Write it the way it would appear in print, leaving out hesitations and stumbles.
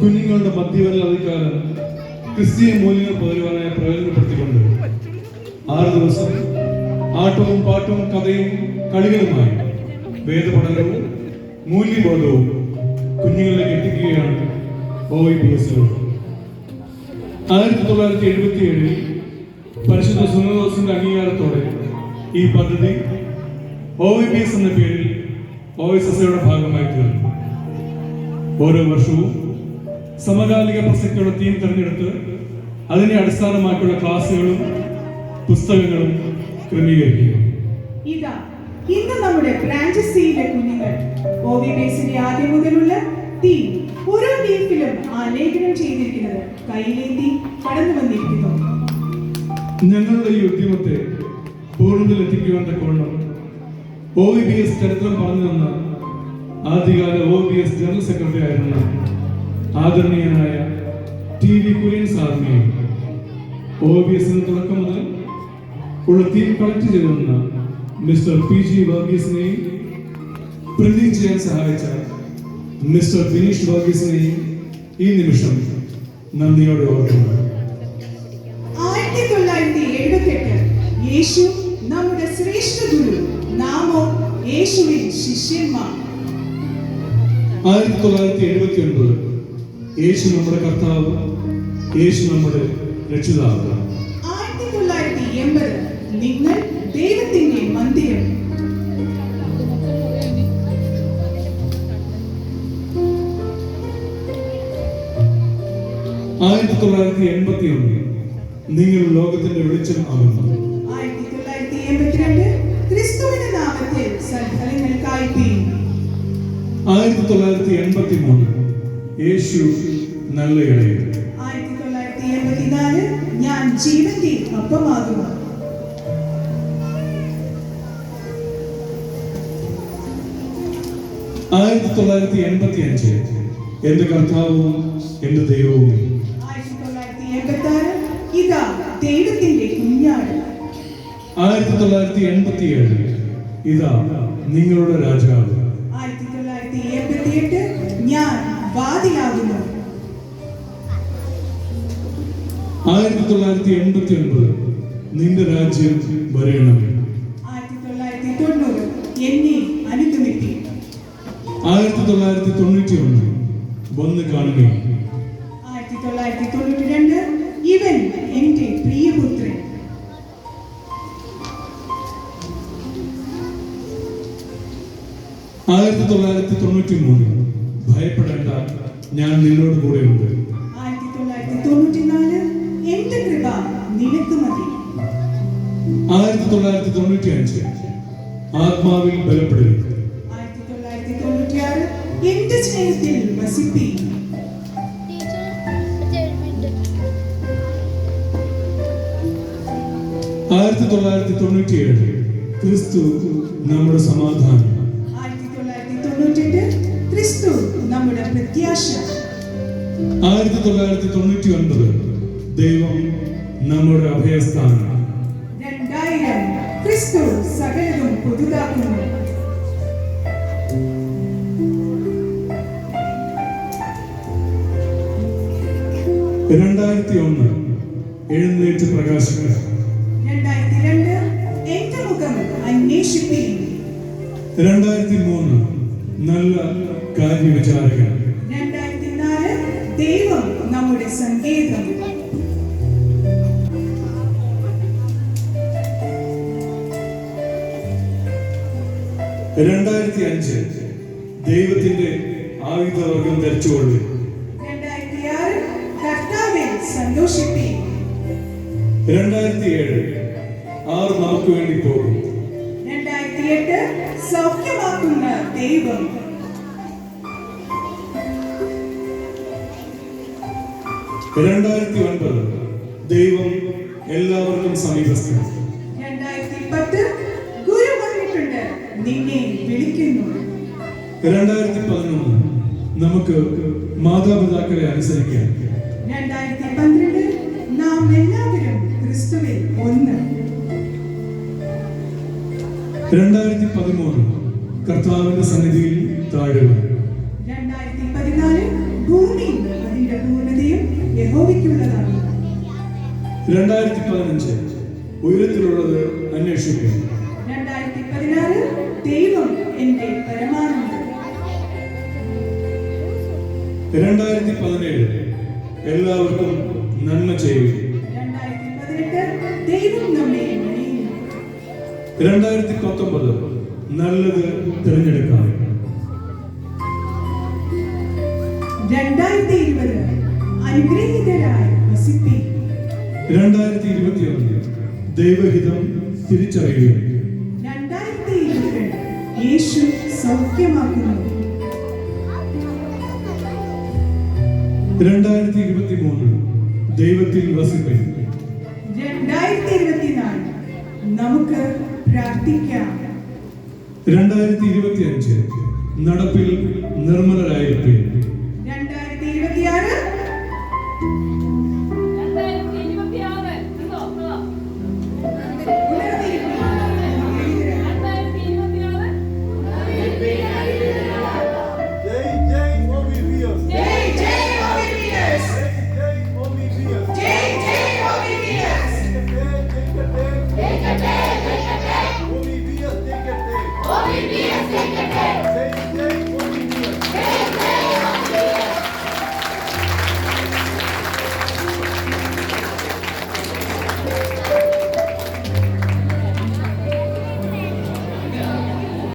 കുഞ്ഞുങ്ങളുടെ മധ്യവർഗ അധികാരം ക്രിസ്തീയ മൂല്യങ്ങൾ പകരുവാനായി പ്രയോജനപ്പെടുത്തിക്കൊണ്ട് 6 ദിവസം ആട്ടവും പാട്ടും കഥയും കളികളുമായി വേദപഠനവും മൂല്യബോധവും കുഞ്ഞുങ്ങളിലേക്ക് എത്തിക്കുകയാണ് OEBS. 1977 പരിശുദ്ധ സുന്നതോസിന്റെ അംഗീകാരത്തോടെ ഈ പദ്ധതി OEBS എന്ന പേരിൽ OSSയുടെ ഭാഗമായി തീർന്നു. ഓരോ വർഷവും സമകാലിക പ്രസക്തിയുള്ള തീം തിരഞ്ഞെടുത്ത് അതിനെ അടിസ്ഥാനമാക്കിയുള്ള ക്ലാസുകളും പുസ്തകങ്ങളും ക്രമീകരിക്കുക. ഇതാ ഇന്ന് നമ്മുടെ ബ്രാഞ്ചസിലെ കുഞ്ഞുങ്ങൾ OEBSന്റെ ആദ്യം മുതലുള്ള തീം ഓരോ ലീഫിലും ആലേഖനം ചെയ്തിരിക്കുന്നത് കയ്യിലേന്തി കടന്നു വന്നിരിക്കുന്നു. ഞങ്ങളുടെ ഈ ഉദ്യമത്തെ പൂർണ്ണതയിലെത്തിക്കുവാൻ തക്കവണ്ണം OEBS ചരിത്രം പറഞ്ഞു തന്ന ആദ്യകാല OEBS ജനറൽ സെക്രട്ടറി ആയിരുന്ന ആദരണീയനായ TV കുര്യൻ സാറിനെയും OEBSന്റെ തുടക്കം മുതൽ ഉള്ള തീം കളക്ട് ചെയ്തുവന്ന മിസ്റ്റർ PG വർഗീസിനെയും പ്രിന്റിംഗ് ചെയ്യാൻ സഹായിച്ച മിസ്റ്റർ ബിനീഷ് വർഗീസിനെയും ഈ നിമിഷം നന്ദിയോടെ ഓർക്കുന്നു. 1978 യേശു നമ്മുടെ ശ്രേഷ്ഠ ഗുരു, നാമോ യേശുവിൻ ശിഷ്യന്മാർ. 1979 യേശു നമ്മുടെ കർത്താവ്, യേശു നമ്മുടെ രക്ഷിതാവ്. 1980 നിങ്ങൾ ദൈവത്തിന്റെ മന്ദിരം. 1981 നിങ്ങൾ ലോകത്തിന്റെ വെളിച്ചം ആകുന്നു. 1982 ക്രിസ്തുവിന്റെ നാമത്തിൽ സൽഫലങ്ങൾക്കായി തീം. 1983 യേശു നല്ല ഇടയൻ. 1984 ഞാൻ ജീവന്റെ അപ്പമാകുന്നു. 1985 എന്റെ കർത്താവും എന്റെ ദൈവവും. 1986 ഇതാ ദൈവത്തിന്റെ കുഞ്ഞാട്. 1987 ഇതാ നിങ്ങളുടെ രാജാവ്. 1988 ഞാൻ വാതിലാകുന്നു. 1989 നിന്റെ രാജ്യം വരയണമേ. 1990 എന്നെ അനുഗമിപ്പി. 1991 വന്ന് കാണുക. 1992 ഇവൻ എന്റെ പ്രിയപുത്രൻ. 1993 ഭയപ്പെടേണ്ട, ഞാൻ നിന്നോട് കൂടെയുണ്ട്. 1994 എന്റെ കൃപ നിനക്ക് മതി. 1995 ആത്മാവിൽ ബലപ്പെടുക. 1996 എന്റെ സ്നേഹത്തിൽ വസിപ്പി. 1997 ക്രിസ്തു നമ്മുടെ സമാധാനം. 1998 ക്രിസ്തു നമ്മുടെ പ്രത്യാശ. 1999 ദൈവം നമ്മുടെ അഭയസ്ഥാനം. 2000 ക്രിസ്തു സകലവും പുതുതാക്കുന്നു. 2001 എഴുന്നേറ്റ് പ്രകാശിക്കുക. 2002 എന്റെ മുഖം അന്വേഷിപ്പി. 2003 നല്ല കാര്യവിചാരകൻ. 2004 ദൈവം നമ്മുടെ സങ്കേതം. 2005 ദൈവത്തിന്റെ ആയുധവർഗം ധരിച്ചുകൊള്ളു. 2006 കർത്താവിൽ സന്തോഷിപ്പി. 2007 ആർ നമുക്ക് വേണ്ടി പോകും. 2008 സൗഖ്യമാക്കുന്ന ദൈവം. 2009 ദൈവം എല്ലാവർക്കും സമീപസ്ഥൻ. 2010 ഗുരു വന്നിട്ടുണ്ട്, നിന്നെ വിളിക്കുന്നു. 2011 നമുക്ക് മാതാപിതാക്കളെ അനുസരിക്കാം. 2012 നാം എല്ലാവരും ക്രിസ്തുവിൽ ഒന്ന്. 2013 കർത്താവിന്റെ സന്നിധിയിൽ താഴുക. 14 ഭൂമിയും അതിന്റെ പൂർണ്ണതയും യഹോവയ്ക്കുള്ളതാണ്. 2015 ഉയരത്തിലുള്ളത് അന്വേഷിക്കും. 2016 ദൈവം എന്റെ പരമാനന്ദം. 2017 എല്ലാവർക്കും നന്മ ചെയ്യും. 2018 ദൈവം നമ്മെ അണിയുന്നു. 2019 നല്ലത് തിരഞ്ഞെടുക്കാം. 2020 അനുഗ്രഹീതരായി വസിപ്പി. 2021 ദൈവഹിതം തിരിച്ചറിയുക. 2022 യേശു സൗഖ്യമാക്കുന്നു. 2023 ദൈവത്തിൽ വസിപ്പൻ. 2024 നമുക്ക് പ്രാർത്ഥിക്കാം. 2025 നടപ്പിൽ നിർമ്മല